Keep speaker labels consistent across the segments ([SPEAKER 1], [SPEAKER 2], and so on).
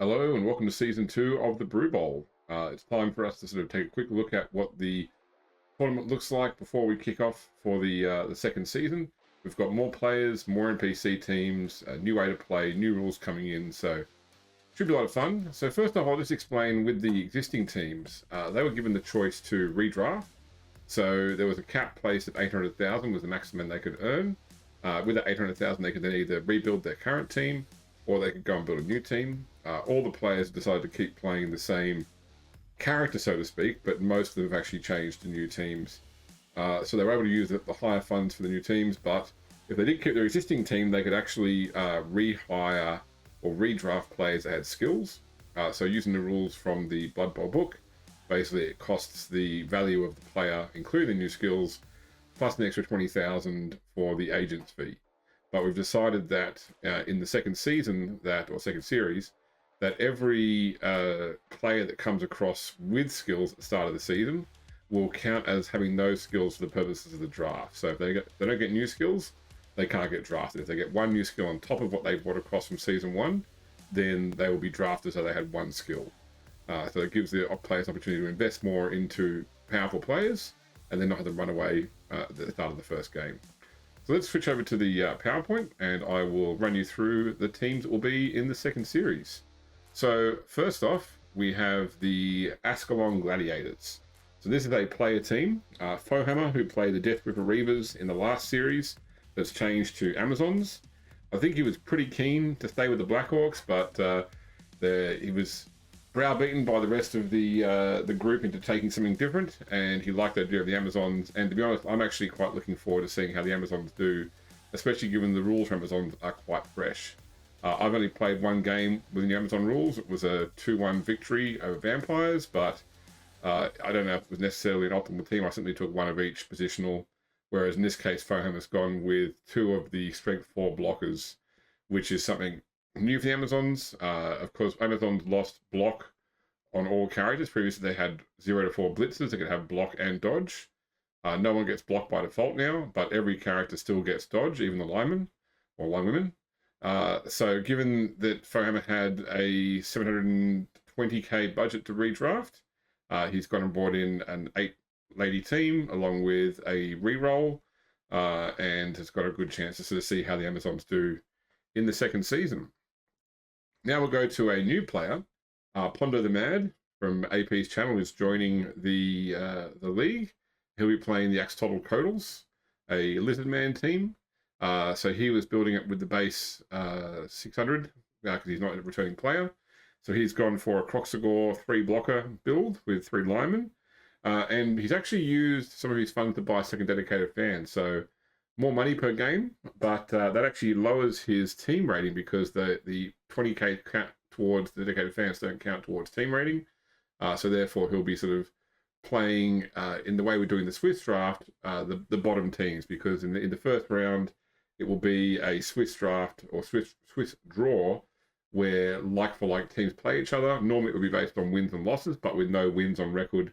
[SPEAKER 1] Hello and welcome to Season 2 of the Brew Bowl. It's time for us to sort of take a quick look at what the tournament looks like before we kick off for the second season. We've got more players, more NPC teams, a new way to play, new rules coming in, so should be a lot of fun. So first off, I'll just explain with the existing teams, they were given the choice to redraft. So there was a cap placed at 800,000 was the maximum they could earn. With that 800,000, they could then either rebuild their current team or they could go and build a new team. All the players decided to keep playing the same character, so to speak, but most of them have actually changed to new teams. So they were able to use the higher funds for the new teams, but if they did keep their existing team, they could actually rehire or redraft players that had skills. So using the rules from the Blood Bowl book, basically it costs the value of the player, including the new skills, plus an extra 20,000 for the agent's fee. But we've decided that in the second season, or second series, that every player that comes across with skills at the start of the season will count as having those skills for the purposes of the draft. So if they don't get new skills, they can't get drafted. If they get one new skill on top of what they brought across from season 1, then they will be drafted so they had one skill. So it gives the players opportunity to invest more into powerful players and then not have them run away at the start of the first game. So let's switch over to the PowerPoint and I will run you through the teams that will be in the second series. So first off, we have the Ascalon Gladiators. So this is a player team. Fohammer, who played the Death Ripper Reavers in the last series, that's changed to Amazons. I think he was pretty keen to stay with the Black Orcs, but he was browbeaten by the rest of the group into taking something different, and he liked the idea of the Amazons. And to be honest, I'm actually quite looking forward to seeing how the Amazons do, especially given the rules for Amazons are quite fresh. I've only played one game with the Amazon rules. It was a 2-1 victory over vampires, but I don't know if it was necessarily an optimal team. I simply took one of each positional, whereas in this case, Foham has gone with 2 of the strength 4 blockers, which is something new for the Amazons. Of course, Amazons lost block on all characters. Previously, they had 0 to 4 blitzers. They could have block and dodge. No one gets blocked by default now, but every character still gets dodge, even the linemen or linewomen. So given that Fohammer had a 720k budget to redraft, he's gone and brought in an 8-lady team along with a reroll, and has got a good chance to sort of see how the Amazons do in the second season. Now we'll go to a new player. Pondo the Mad from AP's channel is joining the league. He'll be playing the Axtotl Coatls, a Lizardman team. So he was building it with the base 600 because he's not a returning player. So he's gone for a Croxagore 3-blocker build with 3 linemen. And he's actually used some of his funds to buy a second dedicated fan. So more money per game, but that actually lowers his team rating because the 20k count towards the dedicated fans don't count towards team rating. So therefore he'll be sort of playing in the way we're doing the Swiss draft, the bottom teams, because in the first round it will be a Swiss draft or Swiss draw where like-for-like teams play each other. Normally it will be based on wins and losses, but with no wins on record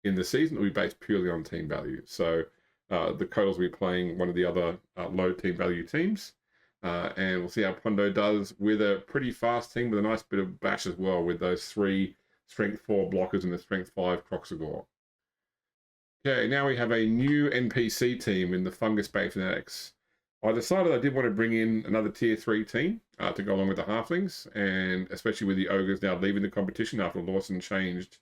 [SPEAKER 1] in the season, it will be based purely on team value. So the Coatls will be playing one of the other low team value teams. And we'll see how Pondo does with a pretty fast team with a nice bit of bash as well with those 3 strength 4 blockers and the strength 5 Croxagore. Okay, now we have a new NPC team in the Fungus Bay Fanatics. I decided I did want to bring in another tier 3 team to go along with the Halflings, and especially with the Ogres now leaving the competition after Lawson changed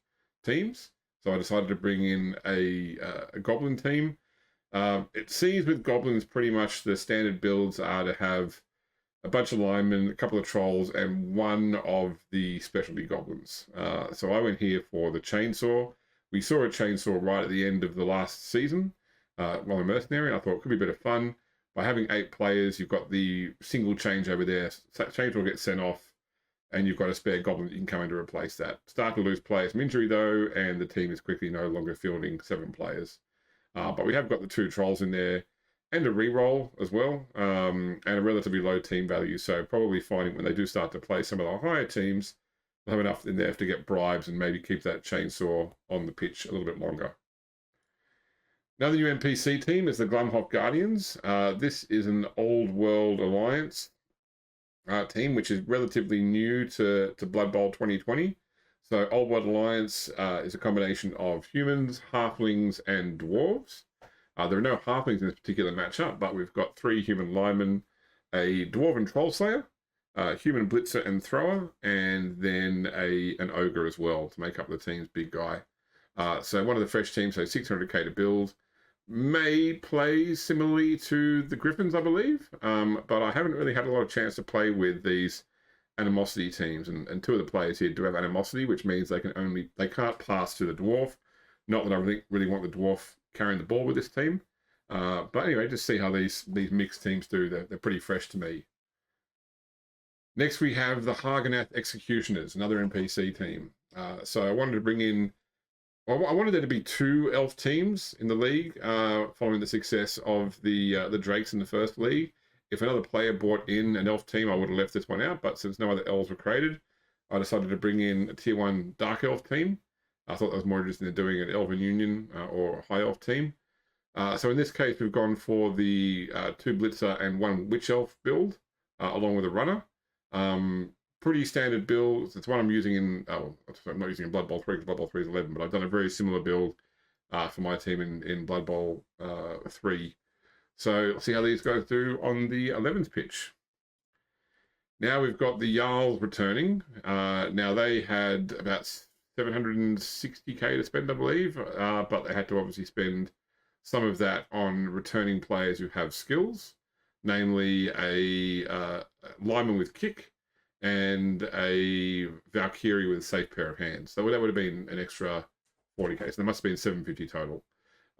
[SPEAKER 1] teams. So I decided to bring in a Goblin team. It seems with Goblins pretty much the standard builds are to have a bunch of linemen, a couple of trolls, and 1 of the specialty goblins. So I went here for the chainsaw. We saw a chainsaw right at the end of the last season while a mercenary. I thought it could be a bit of fun. By having 8 players, you've got the single change over there. Chainsaw gets sent off, and you've got a spare goblin that you can come in to replace that. Start to lose players from injury though, and the team is quickly no longer fielding 7 players. But we have got the 2 trolls in there and a reroll as well, and a relatively low team value. So probably finding when they do start to play some of the higher teams, they'll have enough in there to get bribes and maybe keep that chainsaw on the pitch a little bit longer. Another new NPC team is the Glumhof Guardians. This is an old world alliance team, which is relatively new to Blood Bowl 2020. So Old World Alliance is a combination of humans, halflings, and dwarves. There are no halflings in this particular matchup, but we've got 3 human linemen, a dwarven troll slayer, human blitzer and thrower, and then an ogre as well to make up the team's big guy. So one of the fresh teams, so 600k to build, may play similarly to the Griffons, I believe, but I haven't really had a lot of chance to play with these animosity teams, and 2 of the players here do have animosity, which means they can't pass to the dwarf. Not that I really want the dwarf carrying the ball with this team, but anyway, just see how these mixed teams do. They're pretty fresh to me. Next, we have the Har Ganeth Executioners, another NPC team. So I wanted to bring in, well, I wanted there to be 2 elf teams in the league, following the success of the Drakes in the first league. If another player brought in an elf team, I would have left this one out, but since no other elves were created, I decided to bring in a tier 1 dark elf team. I thought that was more interesting than doing an elven union or high elf team. So in this case, we've gone for the 2 blitzer and 1 witch elf build, along with a runner. Pretty standard build. It's one I'm using in, I'm not using in Blood Bowl 3 because Blood Bowl 3 is 11, but I've done a very similar build for my team in Blood Bowl 3. So let's see how these guys do on the 11th pitch. Now we've got the Jarls returning. Now they had about 760k to spend, I believe, but they had to obviously spend some of that on returning players who have skills, namely a lineman with kick and a Valkyrie with a safe pair of hands. So that would have been an extra 40k. So there must have been 750 total.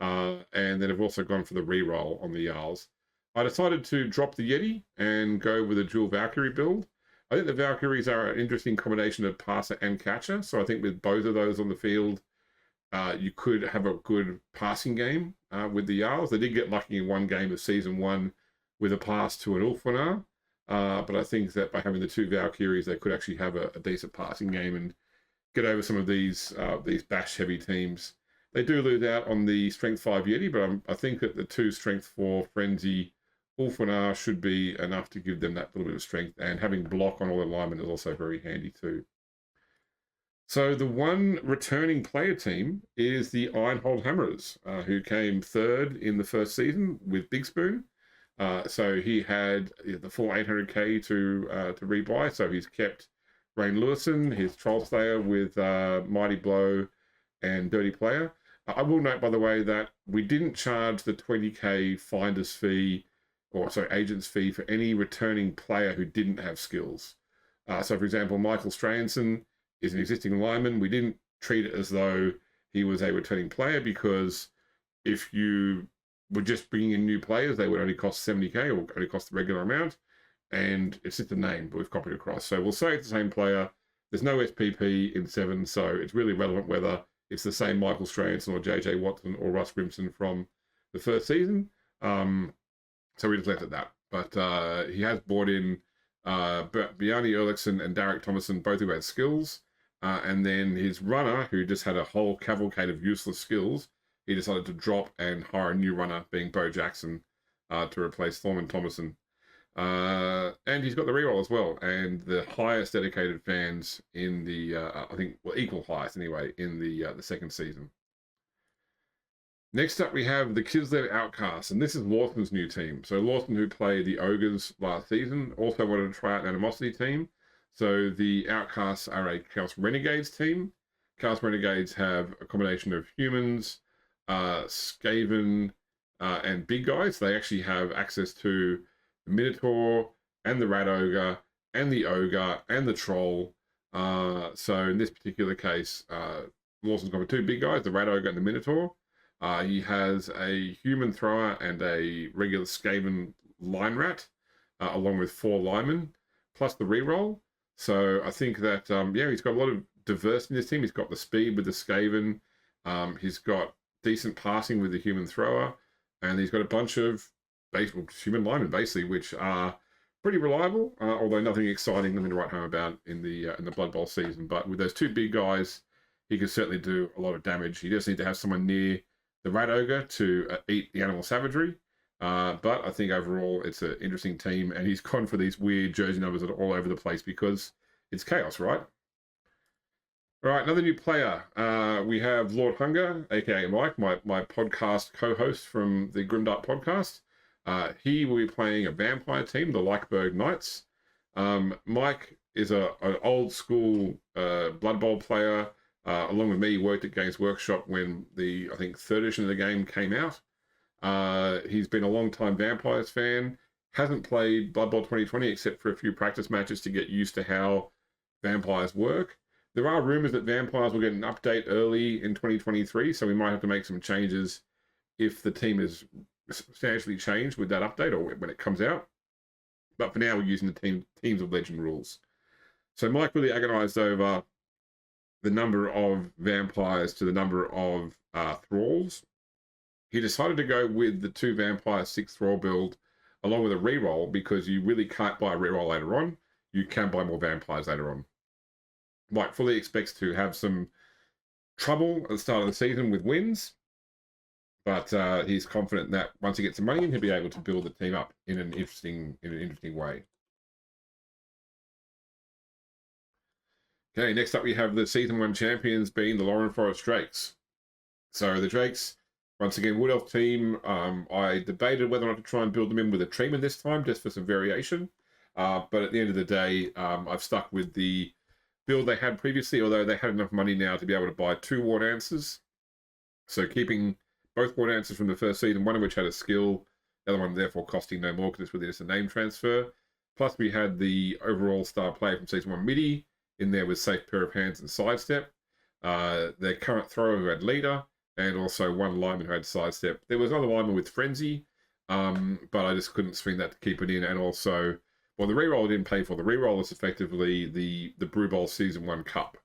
[SPEAKER 1] And then I've also gone for the reroll on the Jarls. I decided to drop the Yeti and go with a dual Valkyrie build. I think the Valkyries are an interesting combination of passer and catcher. So I think with both of those on the field, you could have a good passing game with the Jarls. They did get lucky in one game of Season 1 with a pass to an Ulfanar. But I think that by having the 2 Valkyries, they could actually have a decent passing game and get over some of these bash-heavy teams. They do lose out on the Strength 5 Yeti, but I think that the 2 Strength 4 Frenzy Ulfanar should be enough to give them that little bit of strength, and having block on all their linemen is also very handy too. So the one returning player team is the Ironhold Hammerers, who came 3rd in the first season with Big Spoon. So he had the full 800k to rebuy, so he's kept Rain Lewison, his Troll Slayer with Mighty Blow and Dirty Player. I will note, by the way, that we didn't charge the 20k finder's fee, agent's fee for any returning player who didn't have skills. So, for example, Michael Stranson is an existing lineman. We didn't treat it as though he was a returning player, because if you were just bringing in new players, they would only cost 70k or only cost the regular amount. And it's just a name, but we've copied across. So we'll say it's the same player. There's no SPP in 7, so it's really relevant whether it's the same Michael Stranson or JJ Watson or Russ Grimson from the first season. So we just left it at that. But he has brought in Bjarni Erlickson and Derek Thomason, both who had skills. And then his runner, who just had a whole cavalcade of useless skills, he decided to drop and hire a new runner, being Bo Jackson, to replace Thorman Thomason. And he's got the reroll as well, and the highest dedicated fans in the, I think, well, equal highest anyway, in the second season. Next up, we have the Kislev Outcasts, and this is Lawson's new team. So Lawson, who played the Ogres last season, also wanted to try out an Animosity team. So the Outcasts are a Chaos Renegades team. Chaos Renegades have a combination of humans, Skaven, and big guys. They actually have access to the Minotaur and the Rat Ogre and the Ogre and the Troll. So in this particular case, Lawson's got 2 big guys, the Rat Ogre and the Minotaur. He has a human thrower and a regular Skaven line rat, along with 4 linemen, plus the reroll. So I think that, he's got a lot of diversity in this team. He's got the speed with the Skaven. He's got decent passing with the human thrower. And he's got a bunch of human linemen, basically, which are pretty reliable, although nothing exciting nothing to write home about in the Blood Bowl season. But with those 2 big guys, he can certainly do a lot of damage. He just needs to have someone near the Rat Ogre to eat the animal savagery. But I think overall it's an interesting team, and he's gone for these weird jersey numbers that are all over the place because it's chaos, right? All right, another new player. We have Lord Hunger, aka Mike, my podcast co-host from the Grimdark podcast. He will be playing a vampire team, the Leicheberg Knights. Mike is an old school Blood Bowl player. Along with me, worked at Games Workshop when I think, third edition of the game came out. He's been a long-time Vampires fan. Hasn't played Blood Bowl 2020 except for a few practice matches to get used to how Vampires work. There are rumors that Vampires will get an update early in 2023, so we might have to make some changes if the team is substantially changed with that update or when it comes out. But for now, we're using the Teams of Legend rules. So Mike really agonized over the number of vampires to the number of thralls. He decided to go with the 2 vampire 6 thrall build along with a reroll because you really can't buy a reroll later on. You can buy more vampires later on. Mike fully expects to have some trouble at the start of the season with wins, but he's confident that once he gets the money in, he'll be able to build the team up in an interesting way. Okay, next up we have the Season 1 champions being the Loren Forest Drakes. So the Drakes, once again, Wood Elf team. I debated whether or not to try and build them in with a Treeman this time, just for some variation. But at the end of the day, I've stuck with the build they had previously, although they had enough money now to be able to buy 2 War Dancers. So keeping both War Dancers from the first season, one of which had a skill, the other one therefore costing no more because it's really just a name transfer. Plus we had the overall star player from Season 1 Midi in there with Safe Pair of Hands and Sidestep. Their current thrower who had Leader, and also 1 lineman who had Sidestep. There was another lineman with Frenzy, but I just couldn't swing that to keep it in, and also, well, the reroll I didn't pay for. The reroll is effectively the Brew Bowl Season 1 Cup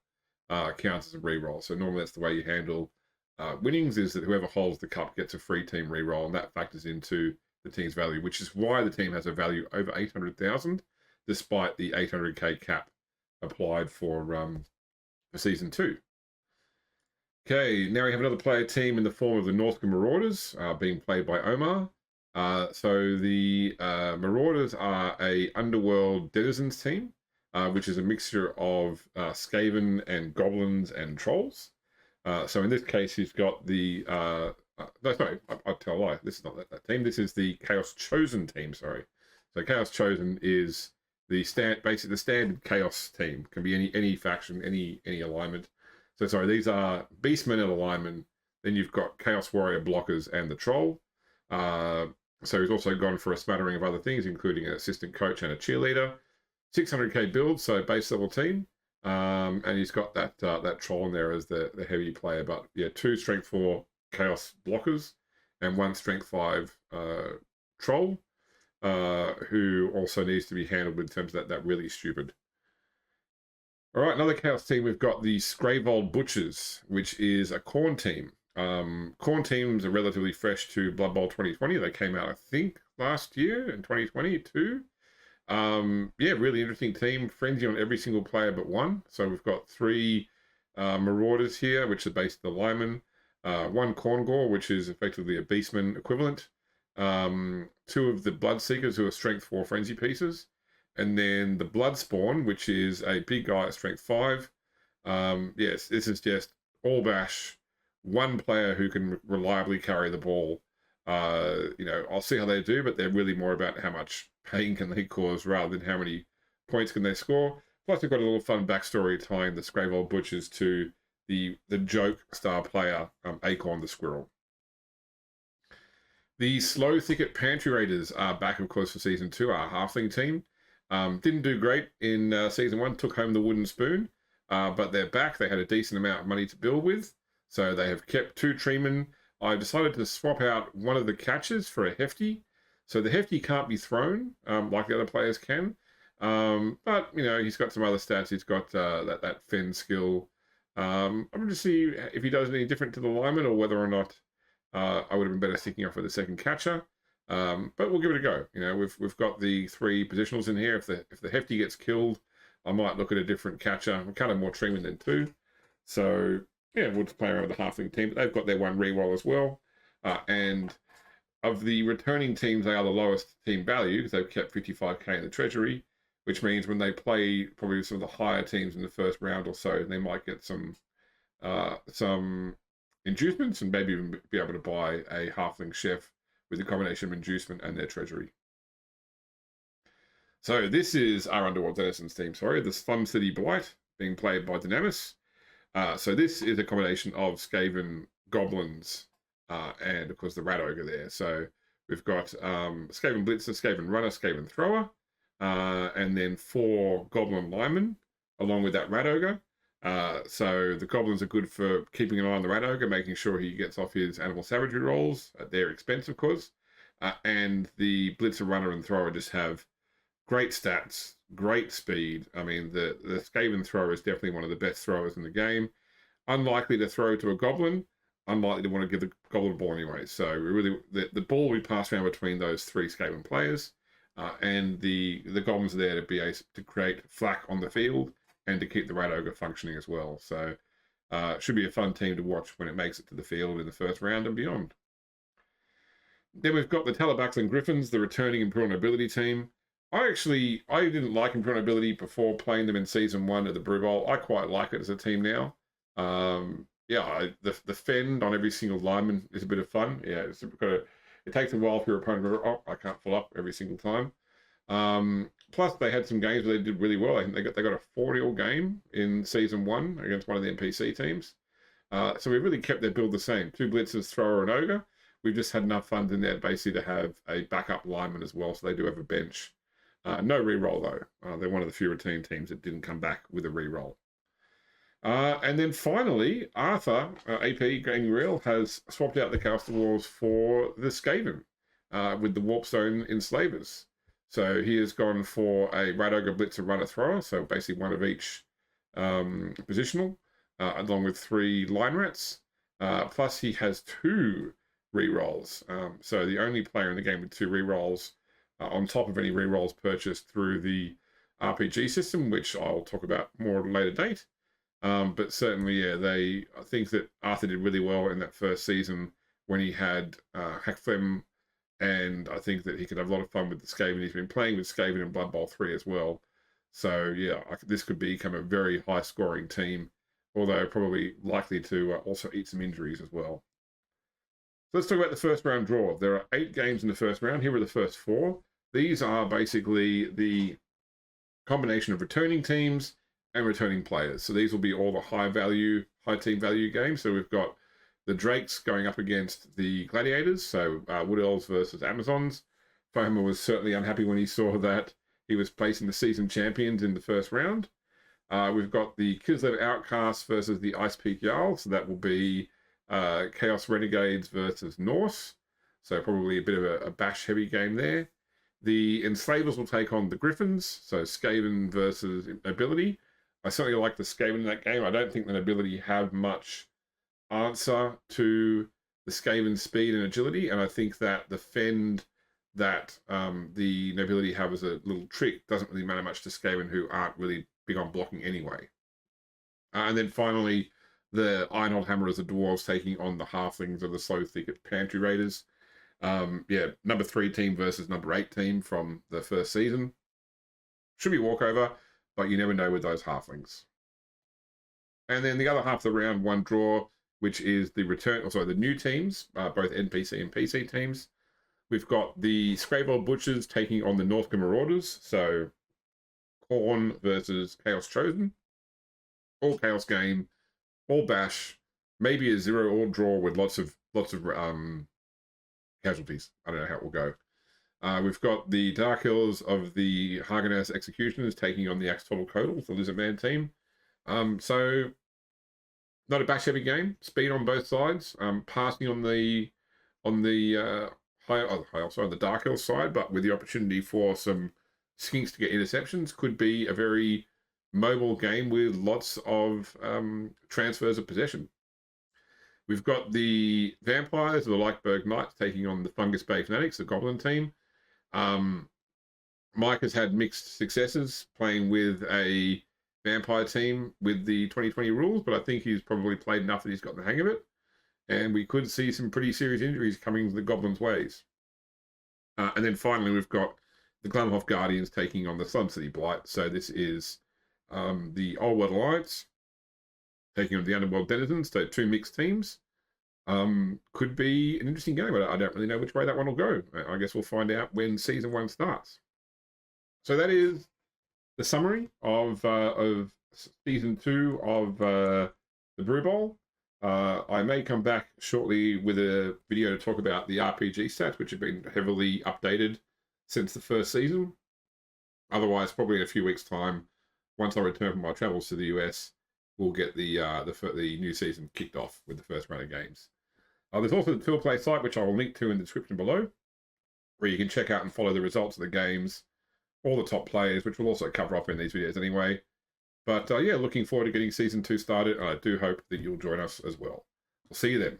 [SPEAKER 1] counts as a reroll. So normally that's the way you handle winnings, is that whoever holds the cup gets a free team reroll, and that factors into the team's value, which is why the team has a value over 800,000, despite the 800k cap applied for Season 2. Okay, now we have another player team in the form of the Norscan Marauders, being played by Omar. So the Marauders are a Underworld Denizens team, which is a mixture of Skaven and Goblins and Trolls. So in this case, he's got the... no, sorry, I'll tell a lie. This is not that team. This is the Chaos Chosen team, sorry. So Chaos Chosen is basically the standard Chaos team. Can be any faction, any alignment. So sorry, these are Beastmen and alignment. Then you've got Chaos Warrior blockers and the Troll. So he's also gone for a smattering of other things, including an assistant coach and a cheerleader. 600k build, so base level team. And he's got that Troll in there as the heavy player. But yeah, 2 strength 4 Chaos blockers and 1 strength 5 Troll, who also needs to be handled in terms of that really stupid. All right, another Chaos team, we've got the Skraevold Butchers, which is a Khorne team. Khorne teams are relatively fresh to Blood Bowl 2020. They came out, I think, last year in 2020 too. Yeah, really interesting team. Frenzy on every single player but 1. So we've got 3 Marauders here, which are based the Lineman. 1 Khorngor, which is effectively a Beastman equivalent. 2 of the Bloodseekers, who are strength 4 Frenzy pieces. And then the Bloodspawn, which is a big guy at strength 5. Yes, this is just all bash. 1 player who can reliably carry the ball. I'll see how they do, but they're really more about how much pain can they cause rather than how many points can they score. Plus, they've got a little fun backstory tying the Skraevold Butchers to the joke star player, Icehorn the Squirrel. The Sloe Thicket Pantry Raiders are back, of course, for Season 2, our halfling team. Didn't do great in Season 1, took home the wooden spoon, but they're back. They had a decent amount of money to build with, so they have kept 2 Treemen. I decided to swap out one of the catchers for a Hefty. So the Hefty can't be thrown like the other players can, but he's got some other stats. He's got that Fend skill. I'm going to see if he does any different to the lineman or whether or not I would have been better sticking off with the second catcher. But we'll give it a go. We've got the 3 positionals in here. If the Hefty gets killed, I might look at a different catcher. I'm kind of more Treeman than 2. So yeah, we'll just play around with the halfling team. But they've got their 1 reroll as well. And of the returning teams, they are the lowest team value because they've kept 55k in the treasury, which means when they play probably some of the higher teams in the first round or so, they might get some inducements and maybe even be able to buy a halfling chef with a combination of inducement and their treasury. So this is our Underworld Denizens team, sorry, the Slum City Blight being played by Dynamis. So this is a combination of Skaven Goblins and of course the Rat Ogre there. So we've got Skaven Blitzer, Skaven Runner, Skaven Thrower, and then 4 Goblin Linemen along with that Rat Ogre. So the Goblins are good for keeping an eye on the Rat Ogre, making sure he gets off his animal savagery rolls at their expense, of course. And the Blitzer, Runner, and Thrower just have great stats, great speed. I mean, the Skaven Thrower is definitely one of the best throwers in the game. Unlikely to throw to a Goblin, unlikely to want to give the Goblin a ball anyway. So really, the ball we pass around between those 3 Skaven players, and the Goblins are there to be able to create flak on the field and to keep the Rat Ogre functioning as well. So should be a fun team to watch when it makes it to the field in the first round and beyond. Then we've got the Talabecland Griffons, the returning Imperial Nobility team. I didn't like Imperial Nobility before playing them in Season 1 at the Brew Bowl. I quite like it as a team now. The fend on every single lineman is a bit of fun. Yeah, it takes a while for your opponent to go, oh, I can't pull up every single time. Plus, they had some games where they did really well. I think they got a 4-0 game in Season 1 against one of the NPC teams. So we really kept their build the same. 2 Blitzers, Thrower, and Ogre. We've just had enough funds in there basically to have a backup lineman as well, so they do have a bench. No reroll though. They're one of the few retained teams that didn't come back with a reroll. And then finally, Arthur, AP Gaming Real, has swapped out the Castle Wars for the Skaven with the Warpstone Enslavers. So he has gone for a Rat Ogre, Blitzer, Runner, Thrower, so basically one of each positional, along with 3 Line Rats. Plus he has 2 rerolls. So the only player in the game with 2 rerolls on top of any rerolls purchased through the RPG system, which I'll talk about more at a later date. But certainly, yeah, I think that Arthur did really well in that first season when he had Hakflem, and I think that he could have a lot of fun with the Skaven. He's been playing with Skaven in Blood Bowl 3 as well. So yeah, this could become a very high-scoring team, although probably likely to also eat some injuries as well. So let's talk about the first round draw. There are 8 games in the first round. Here are the first 4. These are basically the combination of returning teams and returning players. So these will be all the high team value games. So we've got the Drakes going up against the Gladiators. So Wood Elves versus Amazons. Foamer was certainly unhappy when he saw that he was placing the season champions in the first round. We've got the Kislev Outcasts versus the Ice Peak Jarls. So that will be Chaos Renegades versus Norse. So probably a bit of a bash heavy game there. The Enslavers will take on the Griffons. So Skaven versus Nobility. I certainly like the Skaven in that game. I don't think the Nobility have much answer to the Skaven speed and agility, and I think that the fend that the Nobility have as a little trick doesn't really matter much to Skaven, who aren't really big on blocking anyway. And then finally, the Ironhold Hammerers, the Dwarves, taking on the Halflings of the Sloe, Thicket Pantry Raiders. Number 3 team versus number 8 team from the first season. Should be walkover, but you never know with those halflings. And then the other half of the round 1 draw, which is the new teams, both NPC and PC teams. We've got the Skraevold Butchers taking on the Norscan Marauders. So Khorne versus Chaos Chosen. All chaos game, all bash, maybe a 0-all draw with lots of casualties. I don't know how it will go. We've got the Dark Hills of the Har Ganeth Executioners taking on the Axtotl Coatls, the Lizard Man team. So not a bash heavy game. Speed on both sides. Passing on the Dark Hills side, but with the opportunity for some skinks to get interceptions. Could be a very mobile game with lots of transfers of possession. We've got the Vampires, the Leicheberg Knights, taking on the Fungus Bay Fanatics, the Goblin team. Mike has had mixed successes playing with a vampire team with the 2020 rules, but I think he's probably played enough that he's got the hang of it. And we could see some pretty serious injuries coming the Goblins' ways. And then finally, we've got the Glumhof Guardians taking on the Sun City Blight. So this is the Old World Alliance taking on the Underworld Denizens. So 2 mixed teams. Could be an interesting game, but I don't really know which way that one will go. I guess we'll find out when Season 1 starts. So that is the summary of Season 2 of the Brew Bowl. I may come back shortly with a video to talk about the RPG stats, which have been heavily updated since the first season. Otherwise, probably in a few weeks' time, once I return from my travels to the US, we'll get the new season kicked off with the first round of games. There's also the Tool Play site, which I will link to in the description below, where you can check out and follow the results of the games, all the top players, which we'll also cover off in these videos anyway. But yeah, looking forward to getting Season 2 started, and I do hope that you'll join us as well. We'll see you then.